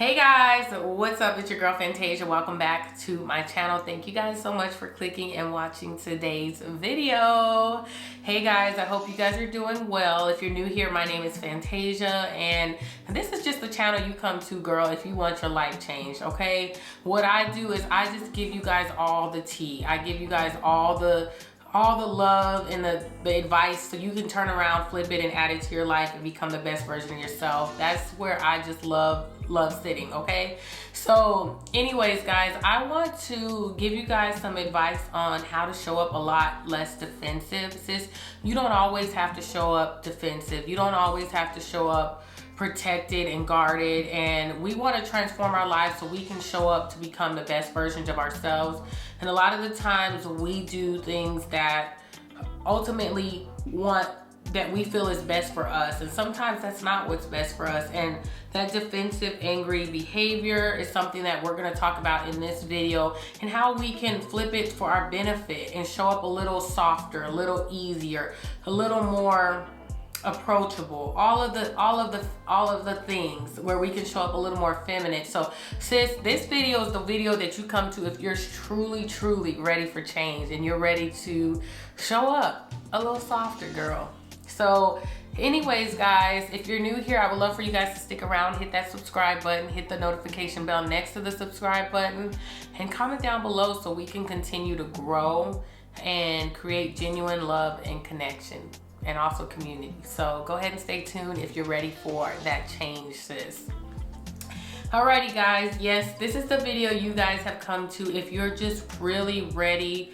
Hey guys, what's up? It's your girl Fantasia. Welcome back to my channel. Thank you guys so much for clicking and watching today's video. Hey guys, I hope you guys are doing well. If you're new here, my name is Fantasia and this is just the channel you come to, girl, if you want your life changed, okay? What I do is I just give you guys all the tea. I give you guys all the love and the advice so you can turn around, flip it, and add it to your life and become the best version of yourself. That's where I just love sitting, okay? So anyways, guys, I want to give you guys some advice on how to show up a lot less defensive. Sis, you don't always have to show up defensive. You don't always have to show up protected and guarded, and we want to transform our lives so we can show up to become the best versions of ourselves. And a lot of the times we do things that ultimately that we feel is best for us, and sometimes that's not what's best for us. And that defensive, angry behavior is something that we're going to talk about in this video, and how we can flip it for our benefit and show up a little softer, a little easier, a little more approachable, all of the things where we can show up a little more feminine. So sis, this video is the video that you come to if you're truly ready for change and you're ready to show up a little softer, girl. So anyways, guys, if you're new here, I would love for you guys to stick around, hit that subscribe button, hit the notification bell next to the subscribe button, and comment down below so we can continue to grow and create genuine love and connection, and also community. So go ahead and stay tuned if you're ready for that change, sis. Alrighty guys, yes, this is the video you guys have come to if you're just really ready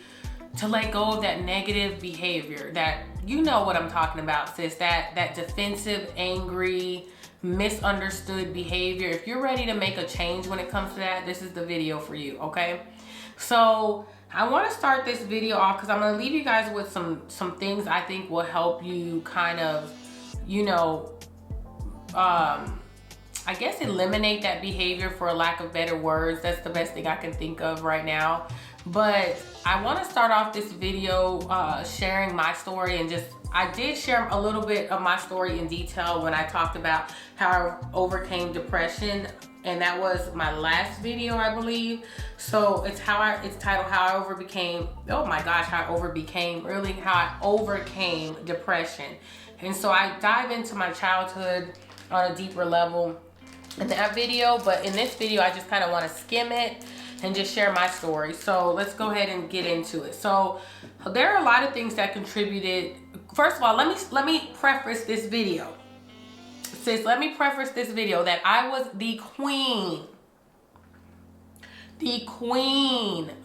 to let go of that negative behavior, that, you know what I'm talking about, sis, that defensive, angry, misunderstood behavior. If you're ready to make a change when it comes to that, this is the video for you, okay? So I want to start this video off because I'm going to leave you guys with some things I think will help you kind of, you know, I guess eliminate that behavior, for a lack of better words. That's the best thing I can think of right now. But I want to start off this video sharing my story, and I did share a little bit of my story in detail when I talked about how I overcame depression, and that was my last video, I believe. So it's titled How I Overcame, oh my gosh, how I overcame depression. And so I dive into my childhood on a deeper level in that video, but in this video I just kind of want to skim it and just share my story. So let's go ahead and get into it. So there are a lot of things that contributed. First of all, let me preface this video. Sis, let me preface this video that I was the queen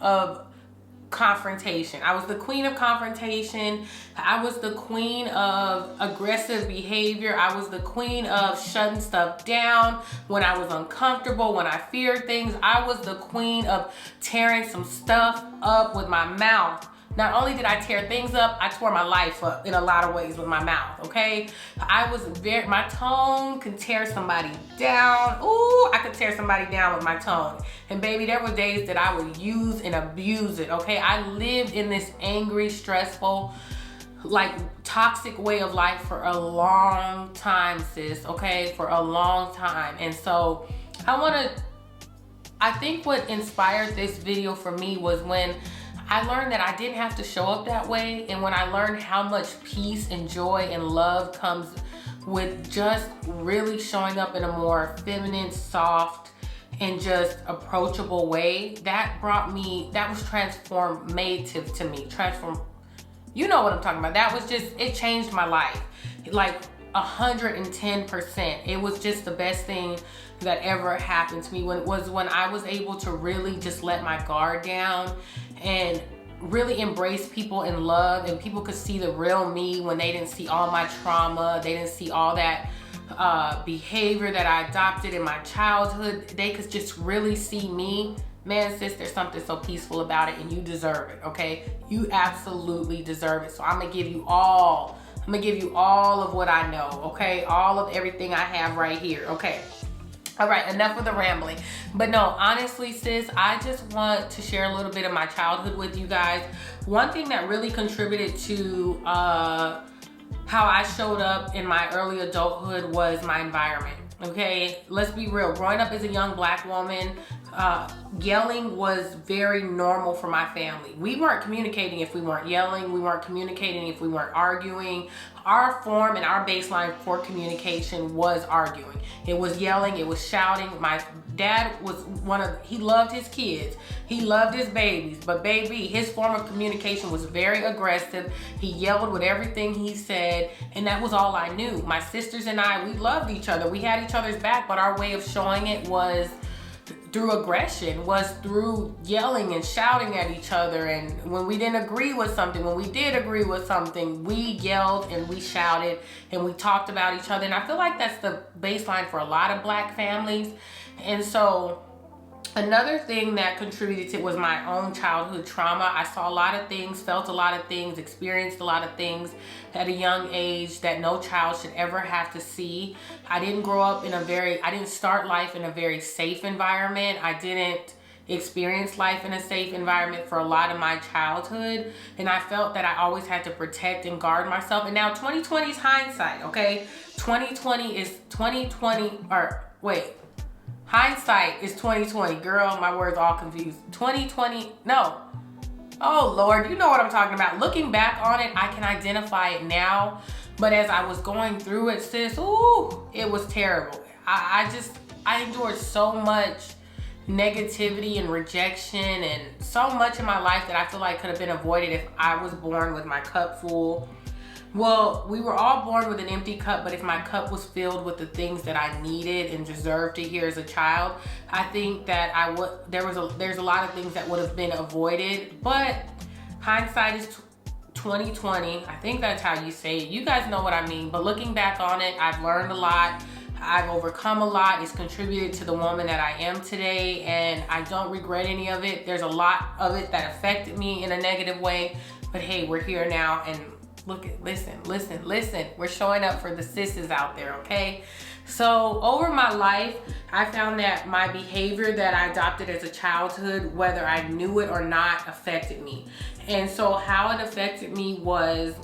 of confrontation. I was the queen of confrontation. I was the queen of aggressive behavior. I was the queen of shutting stuff down when I was uncomfortable, when I feared things. I was the queen of tearing some stuff up with my mouth. Not only did I tear things up, I tore my life up in a lot of ways with my mouth, okay? My tongue can tear somebody down. Ooh, I could tear somebody down with my tongue. And baby, there were days that I would use and abuse it, okay? I lived in this angry, stressful, like toxic way of life for a long time, sis, okay? For a long time. And so I think what inspired this video for me was when I learned that I didn't have to show up that way, and when I learned how much peace and joy and love comes with just really showing up in a more feminine, soft, and just approachable way, that was transformative to me. You know what I'm talking about. That was it changed my life. Like 110%. It was just the best thing that ever happened to me when I was able to really just let my guard down and really embrace people in love, and people could see the real me when they didn't see all my trauma, they didn't see all that behavior that I adopted in my childhood. They could just really see me. Man, sis, there's something so peaceful about it, and you deserve it, okay? You absolutely deserve it. So I'm gonna give you all of what I know, okay? All of everything I have right here, okay? All right, enough of the rambling. But no, honestly, sis, I just want to share a little bit of my childhood with you guys. One thing that really contributed to how I showed up in my early adulthood was my environment. Okay, let's be real. Growing up as a young black woman, yelling was very normal for my family. We weren't communicating if we weren't yelling. We weren't communicating if we weren't arguing. Our form and our baseline for communication was arguing. It was yelling, it was shouting. My dad was he loved his kids. He loved his babies, but baby, his form of communication was very aggressive. He yelled with everything he said, and that was all I knew. My sisters and I, we loved each other. We had each other's back, but our way of showing it was through aggression, was through yelling and shouting at each other. And when we didn't agree with something, when we did agree with something, we yelled and we shouted and we talked about each other. And I feel like that's the baseline for a lot of black families. And so another thing that contributed to it was my own childhood trauma. I saw a lot of things, felt a lot of things, experienced a lot of things at a young age that no child should ever have to see. I didn't grow up in I didn't start life in a very safe environment. I didn't experience life in a safe environment for a lot of my childhood. And I felt that I always had to protect and guard myself. And now 2020 is hindsight, okay? 2020 is 2020, or wait. Hindsight is 2020. Girl, my words all confused. 2020, no. Oh Lord, you know what I'm talking about. Looking back on it, I can identify it now. But as I was going through it, sis, ooh, it was terrible. I endured so much negativity and rejection and so much in my life that I feel like could have been avoided if I was born with my cup full. Well, we were all born with an empty cup, but if my cup was filled with the things that I needed and deserved to hear as a child, I think that there's a lot of things that would have been avoided. But hindsight is 2020. I think that's how you say it. You guys know what I mean. But looking back on it, I've learned a lot. I've overcome a lot. It's contributed to the woman that I am today, and I don't regret any of it. There's a lot of it that affected me in a negative way, but hey, we're here now, and listen. We're showing up for the sisters out there, okay? So over my life, I found that my behavior that I adopted as a childhood, whether I knew it or not, affected me. And so how it affected me was,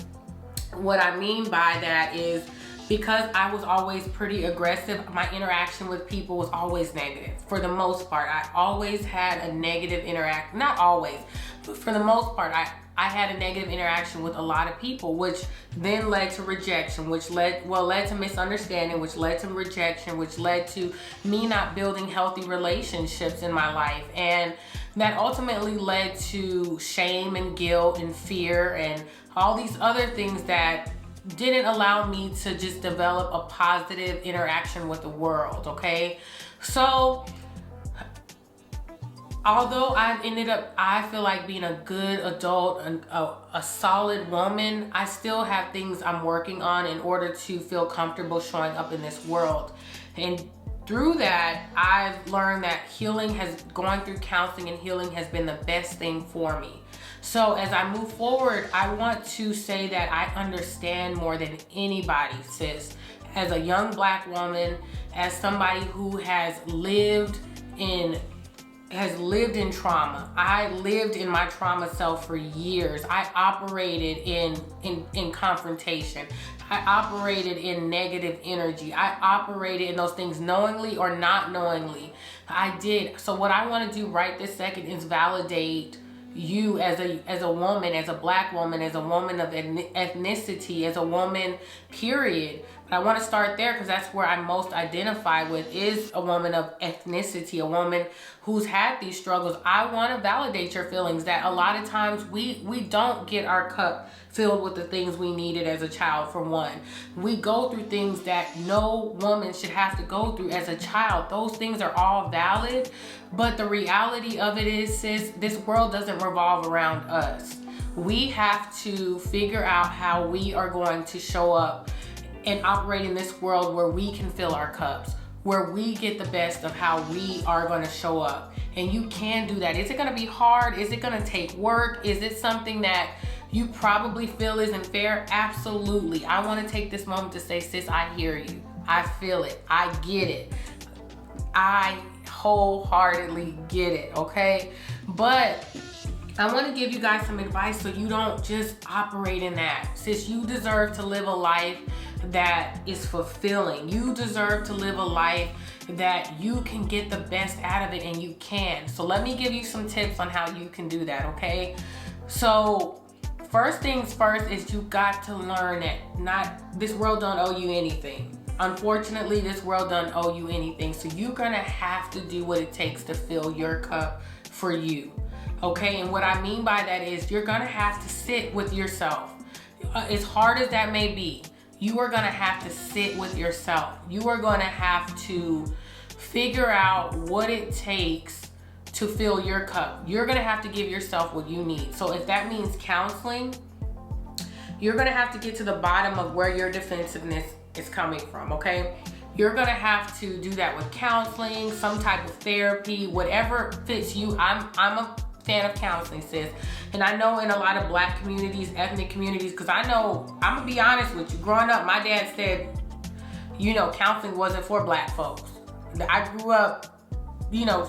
what I mean by that is, because I was always pretty aggressive, my interaction with people was always negative. For the most part, I always had a negative interaction. Not always, but for the most part, I had a negative interaction with a lot of people, which then led to rejection, which led to misunderstanding, which led to rejection, which led to me not building healthy relationships in my life. And that ultimately led to shame and guilt and fear and all these other things that didn't allow me to just develop a positive interaction with the world, okay? So although I feel like being a good adult and a solid woman, I still have things I'm working on in order to feel comfortable showing up in this world. And through that, I've learned that going through counseling and healing has been the best thing for me. So as I move forward, I want to say that I understand more than anybody, sis, as a young black woman, as somebody who has lived in trauma. I lived in my trauma self for years. I operated in confrontation. I operated in negative energy. I operated in those things knowingly or not knowingly. I did. So what I want to do right this second is validate you as a woman, as a black woman, as a woman of ethnicity, as a woman, period. But I want to start there because that's where I most identify with, is a woman of ethnicity, a woman who's had these struggles. I want to validate your feelings that a lot of times we don't get our cup filled with the things we needed as a child. For one, we go through things that no woman should have to go through as a child. Those things are all valid, but the reality of it is, sis, this world doesn't revolve around us. We have to figure out how we are going to show up and operate in this world where we can fill our cups, where we get the best of how we are going to show up. And you can do that. Is it going to be hard? Is it going to take work? Is it something that you probably feel isn't fair? Absolutely. I want to take this moment to say, sis, I hear you. I feel it. I get it. I wholeheartedly get it, okay? But I want to give you guys some advice so you don't just operate in that. Sis, you deserve to live a life that is fulfilling. You deserve to live a life that you can get the best out of it, and you can. So let me give you some tips on how you can do that, okay? So first things first is you got to learn that this world don't owe you anything. Unfortunately, this world doesn't owe you anything. So you're gonna have to do what it takes to fill your cup for you, okay? And what I mean by that is you're gonna have to sit with yourself. As hard as that may be, you are gonna have to sit with yourself. You are gonna have to figure out what it takes to fill your cup. You're gonna have to give yourself what you need. So if that means counseling, you're gonna have to get to the bottom of where your defensiveness is coming from, okay? You're gonna have to do that with counseling, some type of therapy, whatever fits you. I'm a fan of counseling, sis. And I know in a lot of Black communities, ethnic communities, because I know, I'm gonna be honest with you, growing up, my dad said, you know, counseling wasn't for Black folks. I grew up, you know,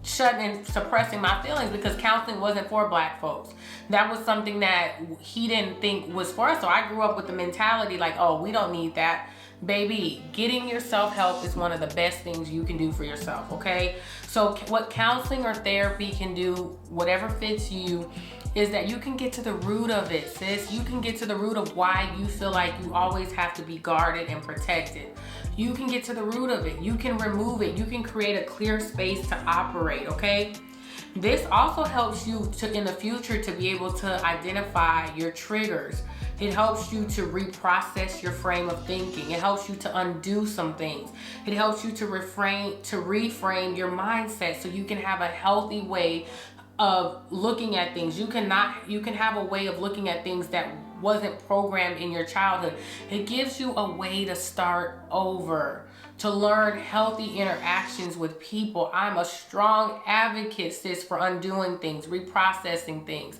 shutting and suppressing my feelings because counseling wasn't for Black folks. That was something that he didn't think was for us. So I grew up with the mentality like, oh, we don't need that. Baby, getting yourself help is one of the best things you can do for yourself, okay? So what counseling or therapy can do, whatever fits you, is that you can get to the root of it, sis. You can get to the root of why you feel like you always have to be guarded and protected. You can get to the root of it. You can remove it. You can create a clear space to operate, okay? This also helps you to, in the future, to be able to identify your triggers. It helps you to reprocess your frame of thinking. It helps you to undo some things. It helps you to reframe your mindset so you can have a healthy way of looking at things. You can have a way of looking at things that wasn't programmed in your childhood. It gives you a way to start over, to learn healthy interactions with people. I'm a strong advocate, sis, for undoing things, reprocessing things.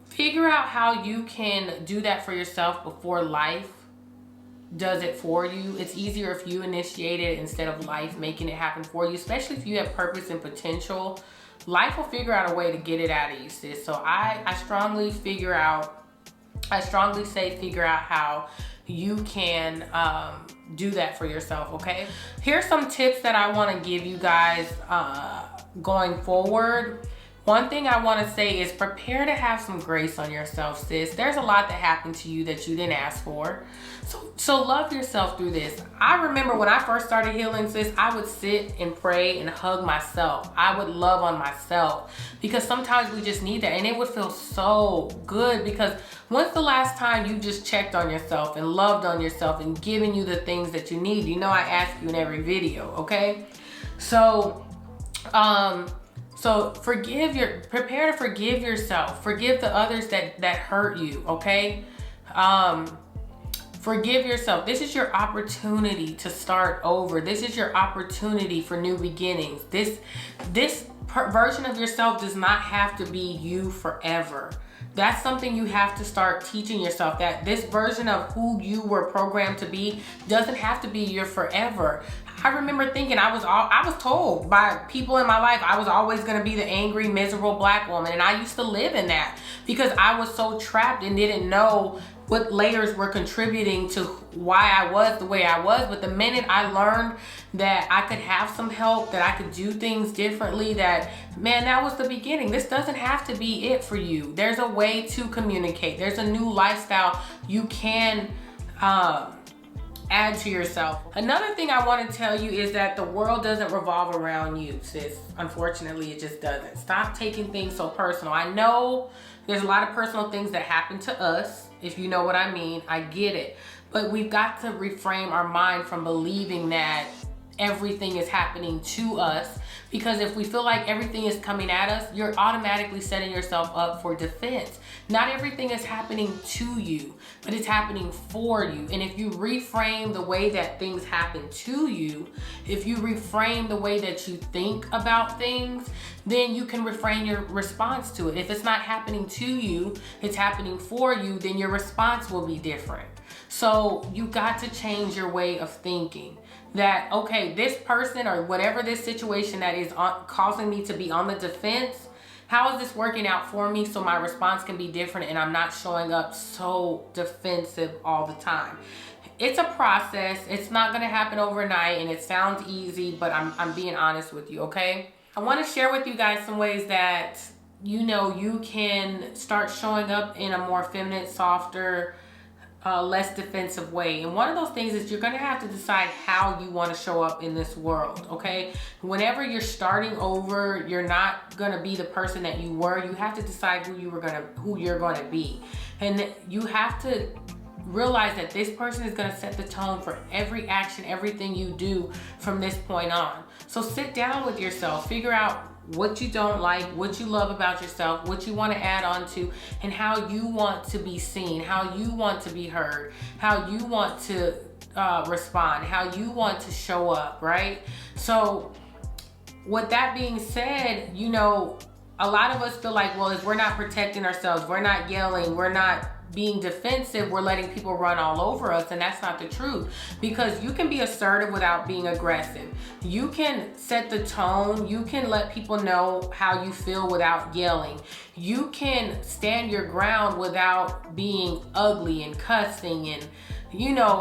Figure out how you can do that for yourself before life does it for you. It's easier if you initiate it instead of life making it happen for you, especially if you have purpose and potential. Life will figure out a way to get it out of you, sis. So I strongly say figure out how you can do that for yourself, okay? Here's some tips that I want to give you guys going forward. One thing I want to say is prepare to have some grace on yourself, sis. There's a lot that happened to you that you didn't ask for. So love yourself through this. I remember when I first started healing, sis, I would sit and pray and hug myself. I would love on myself because sometimes we just need that, and it would feel so good. Because when's the last time you just checked on yourself and loved on yourself and given you the things that you need? You know I ask you in every video, okay? So prepare to forgive yourself. Forgive the others that hurt you, okay? Forgive yourself. This is your opportunity to start over. This is your opportunity for new beginnings. This version of yourself does not have to be you forever. That's something you have to start teaching yourself, that this version of who you were programmed to be doesn't have to be your forever. I remember thinking I was told by people in my life I was always going to be the angry, miserable Black woman, and I used to live in that because I was so trapped and didn't know what layers were contributing to why I was the way I was. But the minute I learned that I could have some help, that I could do things differently, that was the beginning. This doesn't have to be it for you. There's a way to communicate. There's a new lifestyle you can add to yourself. Another thing I want to tell you is that the world doesn't revolve around you, sis. Unfortunately, it just doesn't. Stop taking things so personal. I know there's a lot of personal things that happen to us, if you know what I mean. I get it. But we've got to reframe our mind from believing that everything is happening to us, because if we feel like everything is coming at us, you're automatically setting yourself up for defense. Not everything is happening to you, but it's happening for you. And if you reframe the way that things happen to you, if you reframe the way that you think about things, then you can reframe your response to it. If it's not happening to you, it's happening for you, then your response will be different. So you got to change your way of thinking. That, okay, this person or whatever this situation that is causing me to be on the defense, How is this working out for me so my response can be different and I'm not showing up so defensive all the time? It's a process. It's not gonna happen overnight, and it sounds easy, but I'm being honest with you, okay? I wanna share with you guys some ways that you can start showing up in a more feminine, softer, less defensive way. And one of those things is you're gonna have to decide how you wanna show up in this world, okay? Whenever you're starting over, you're not gonna be the person that you were. You have to decide who you're gonna be. And you have to realize that this person is gonna set the tone for every action, everything you do from this point on. So sit down with yourself, figure out what you don't like, what you love about yourself, what you want to add on to, and how you want to be seen, how you want to be heard, how you want to respond, how you want to show up, right? So with that being said, a lot of us feel like, well, if we're not protecting ourselves, we're not yelling, we're not being defensive, we're letting people run all over us, and that's not the truth. Because you can be assertive without being aggressive. You can set the tone. You can let people know how you feel without yelling. You can stand your ground without being ugly and cussing and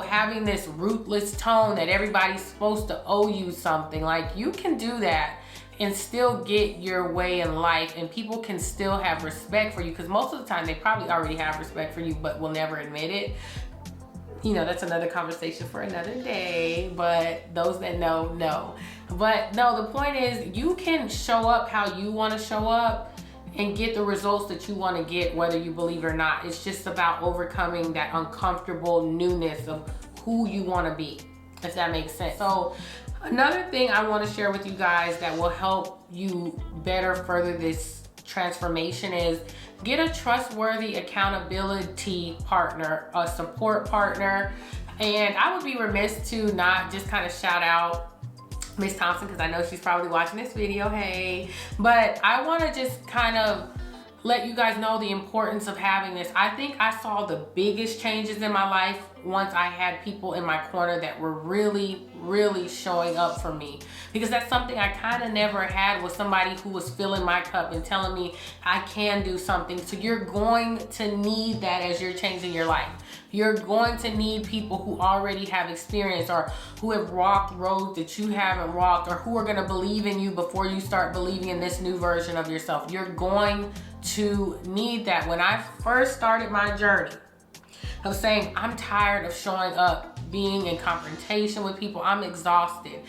having this ruthless tone that everybody's supposed to owe you something. Like, you can do that and still get your way in life, and people can still have respect for you, because most of the time they probably already have respect for you but will never admit it. That's another conversation for another day, but those that know. But no, the point is, you can show up how you want to show up and get the results that you want to get, whether you believe it or not. It's just about overcoming that uncomfortable newness of who you want to be, if that makes sense. So another thing I want to share with you guys that will help you better further this transformation is get a trustworthy accountability partner, a support partner. And I would be remiss to not just kind of shout out Miss Thompson, because I know she's probably watching this video, hey. But I want to just kind of let you guys know the importance of having this. I think I saw the biggest changes in my life once I had people in my corner that were really showing up for me, because that's something I kind of never had, was somebody who was filling my cup and telling me I can do something. So you're going to need that as you're changing your life. You're going to need people who already have experience, or who have walked roads that you haven't walked, or who are going to believe in you before you start believing in this new version of yourself. You're going to need that. When I first started my journey of saying, I'm tired of showing up, being in confrontation with people, I'm exhausted,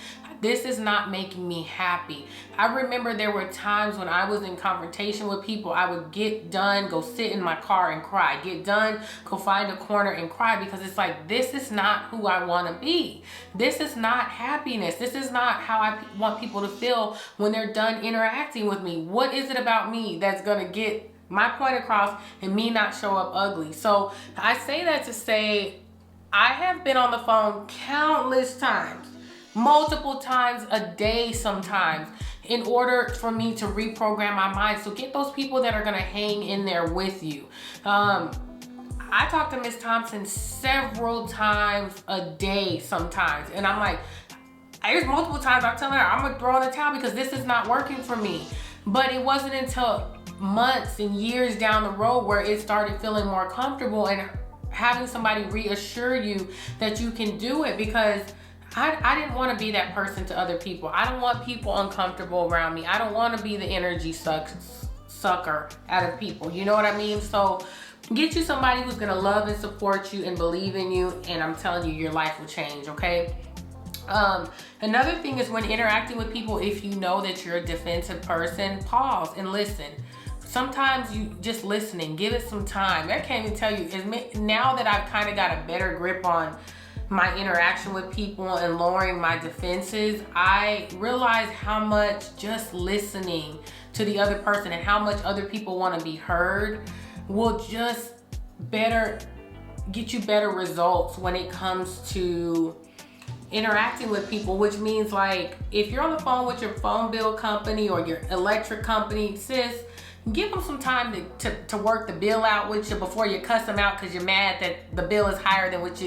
this is not making me happy. I remember there were times when I was in confrontation with people, I would get done, go sit in my car and cry, get done, go find a corner and cry, because it's like, this is not who I want to be. This is not happiness. This is not how I want people to feel when they're done interacting with me. What is it about me that's going to get my point across and me not show up ugly? So I say that to say, I have been on the phone countless times, multiple times a day sometimes, in order for me to reprogram my mind. So get those people that are gonna hang in there with you. I talk to Miss Thompson several times a day sometimes, and I'm like, there's multiple times I'm telling her I'm gonna throw in the towel because this is not working for me. But it wasn't until months and years down the road where it started feeling more comfortable, and having somebody reassure you that you can do it, because I didn't want to be that person to other people. I don't want people uncomfortable around me. I don't want to be the energy sucker out of people. You know what I mean? So get you somebody who's going to love and support you and believe in you, and I'm telling you, your life will change, okay? Another thing is, when interacting with people, if you know that you're a defensive person, pause and listen. Sometimes you just listening, give it some time. I can't even tell you, now that I've kind of got a better grip on my interaction with people and lowering my defenses, I realize how much just listening to the other person and how much other people want to be heard will just get you better results when it comes to interacting with people. Which means, like, if you're on the phone with your phone bill company or your electric company, sis, give them some time to work the bill out with you before you cuss them out because you're mad that the bill is higher than what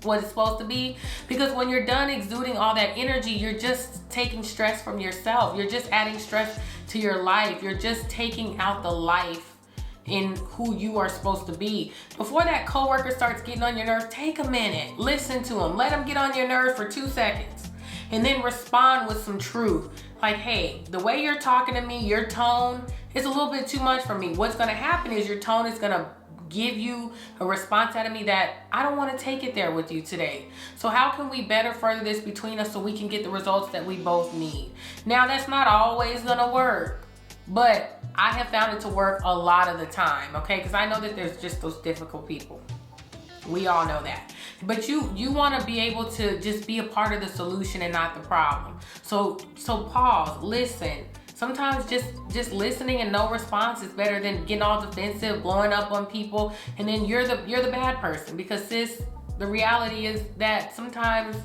what it's supposed to be. Because when you're done exuding all that energy, you're just taking stress from yourself. You're just adding stress to your life. You're just taking out the life in who you are supposed to be. Before that coworker starts getting on your nerves, take a minute, listen to them, let them get on your nerves for 2 seconds, and then respond with some truth. Like, hey, the way you're talking to me, your tone is a little bit too much for me. What's gonna happen is your tone is gonna give you a response out of me that I don't want to take it there with you today. So how can we better further this between us so we can get the results that we both need? Now, that's not always gonna work, but I have found it to work a lot of the time, okay? Because I know that there's just those difficult people. We all know that. But you want to be able to just be a part of the solution and not the problem. So pause, listen. Sometimes just listening and no response is better than getting all defensive, blowing up on people, and then you're the bad person. Because sis, the reality is that sometimes,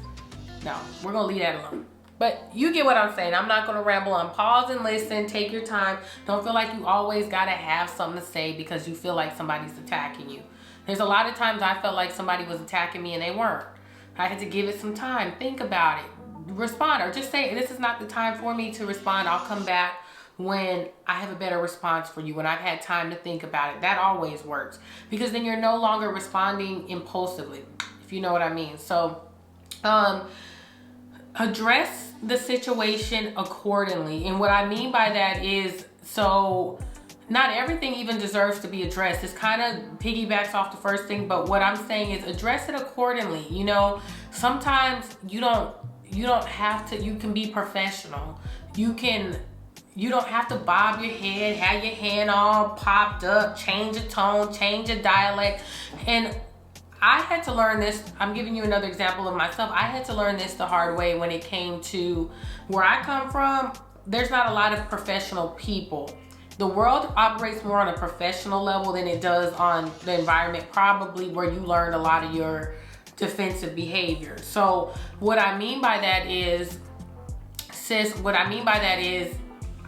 no, we're gonna leave that alone. But you get what I'm saying. I'm not gonna ramble on. Pause and listen, take your time. Don't feel like you always gotta have something to say because you feel like somebody's attacking you. There's a lot of times I felt like somebody was attacking me and they weren't. I had to give it some time, think about it, respond, or just say, this is not the time for me to respond. I'll come back when I have a better response for you, when I've had time to think about it. That always works, because then you're no longer responding impulsively, if you know what I mean. So address the situation accordingly. And what I mean by that is, so not everything even deserves to be addressed. This kind of piggybacks off the first thing, but what I'm saying is address it accordingly. You know, sometimes you don't have to, you can be professional. You don't have to bob your head, have your hand all popped up, change a tone, change a dialect. And I had to learn this. I'm giving you another example of myself. I had to learn this the hard way when it came to where I come from. There's not a lot of professional people. The world operates more on a professional level than it does on the environment, probably where you learned a lot of your defensive behavior. So what I mean by that is, sis,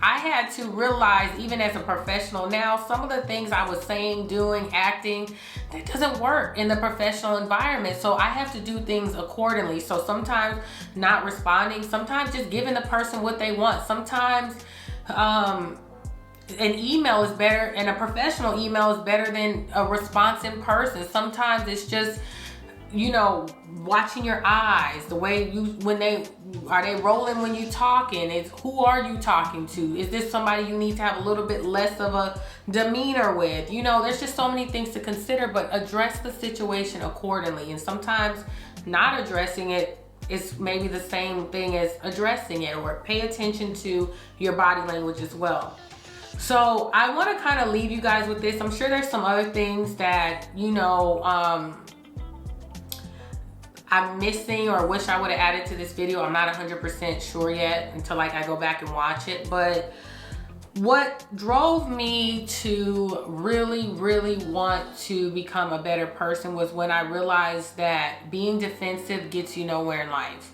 I had to realize, even as a professional now, some of the things I was saying, doing, acting, that doesn't work in the professional environment. So I have to do things accordingly. So sometimes not responding, sometimes just giving the person what they want. Sometimes an email is better, and a professional email is better than a response in person. Sometimes it's just, you know, watching your eyes, the way are they rolling when you talking? Is who are you talking to? Is this somebody you need to have a little bit less of a demeanor with? You know, there's just so many things to consider, but address the situation accordingly. And sometimes not addressing it is maybe the same thing as addressing it, or pay attention to your body language as well. So I want to kind of leave you guys with this. I'm sure there's some other things that, you know, I'm missing or wish I would have added to this video. I'm not 100% sure yet until like I go back and watch it. But what drove me to really want to become a better person was when I realized that being defensive gets you nowhere in life.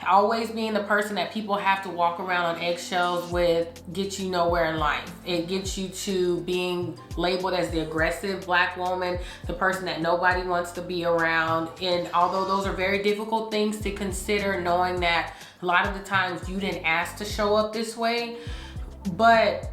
Always being the person that people have to walk around on eggshells with gets you nowhere in life. It gets you to being labeled as the aggressive black woman, the person that nobody wants to be around. And although those are very difficult things to consider, knowing that a lot of the times you didn't ask to show up this way, but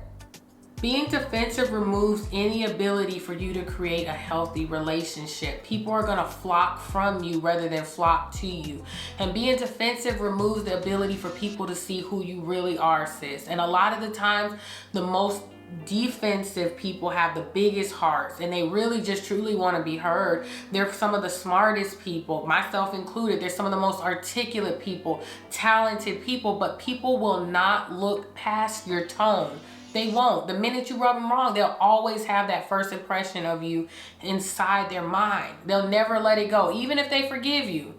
being defensive removes any ability for you to create a healthy relationship. People are gonna flock from you rather than flock to you. And being defensive removes the ability for people to see who you really are, sis. And a lot of the times, the most defensive people have the biggest hearts, and they really just truly want to be heard. They're some of the smartest people, myself included. They're some of the most articulate people, talented people, but people will not look past your tone. They won't. The minute you rub them wrong, they'll always have that first impression of you inside their mind. They'll never let it go. Even if they forgive you,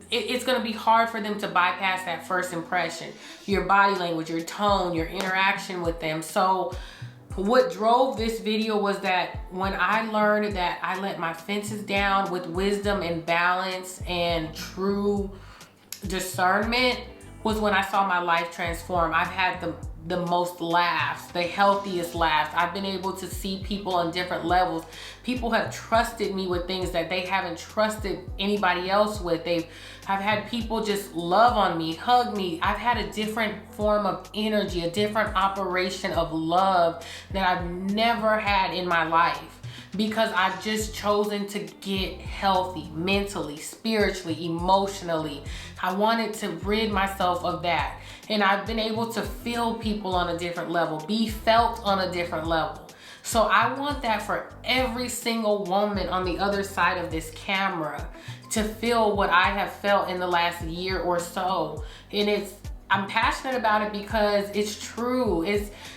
it's going to be hard for them to bypass that first impression. Your body language, your tone, your interaction with them. So what drove this video was that when I learned that I let my fences down with wisdom and balance and true discernment, was when I saw my life transform. I've had the the most laughs, the healthiest laughs. I've been able to see people on different levels. People have trusted me with things that they haven't trusted anybody else with. I've had people just love on me, hug me. I've had a different form of energy, a different operation of love that I've never had in my life, because I've just chosen to get healthy mentally, spiritually, emotionally. I wanted to rid myself of that. And I've been able to feel people on a different level, be felt on a different level. So I want that for every single woman on the other side of this camera, to feel what I have felt in the last year or so. And I'm passionate about it because it's true.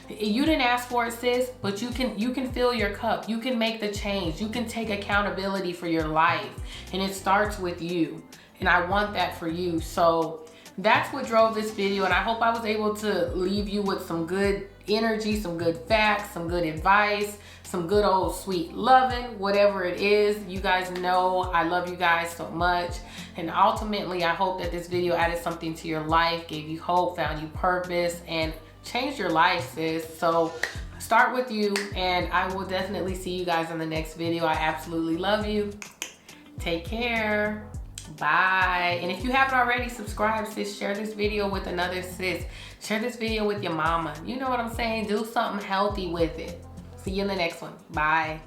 You didn't ask for it, sis, but you can fill your cup. You can make the change. You can take accountability for your life. And it starts with you. And I want that for you. So that's what drove this video. And I hope I was able to leave you with some good energy, some good facts, some good advice, some good old sweet loving, whatever it is. You guys know I love you guys so much. And ultimately, I hope that this video added something to your life, gave you hope, found you purpose, and changed your life, sis. So start with you, and I will definitely see you guys in the next video. I absolutely love you. Take care. Bye. And if you haven't already, subscribe, sis. Share this video with another sis. Share this video with your mama. You know what I'm saying? Do something healthy with it. See you in the next one. Bye.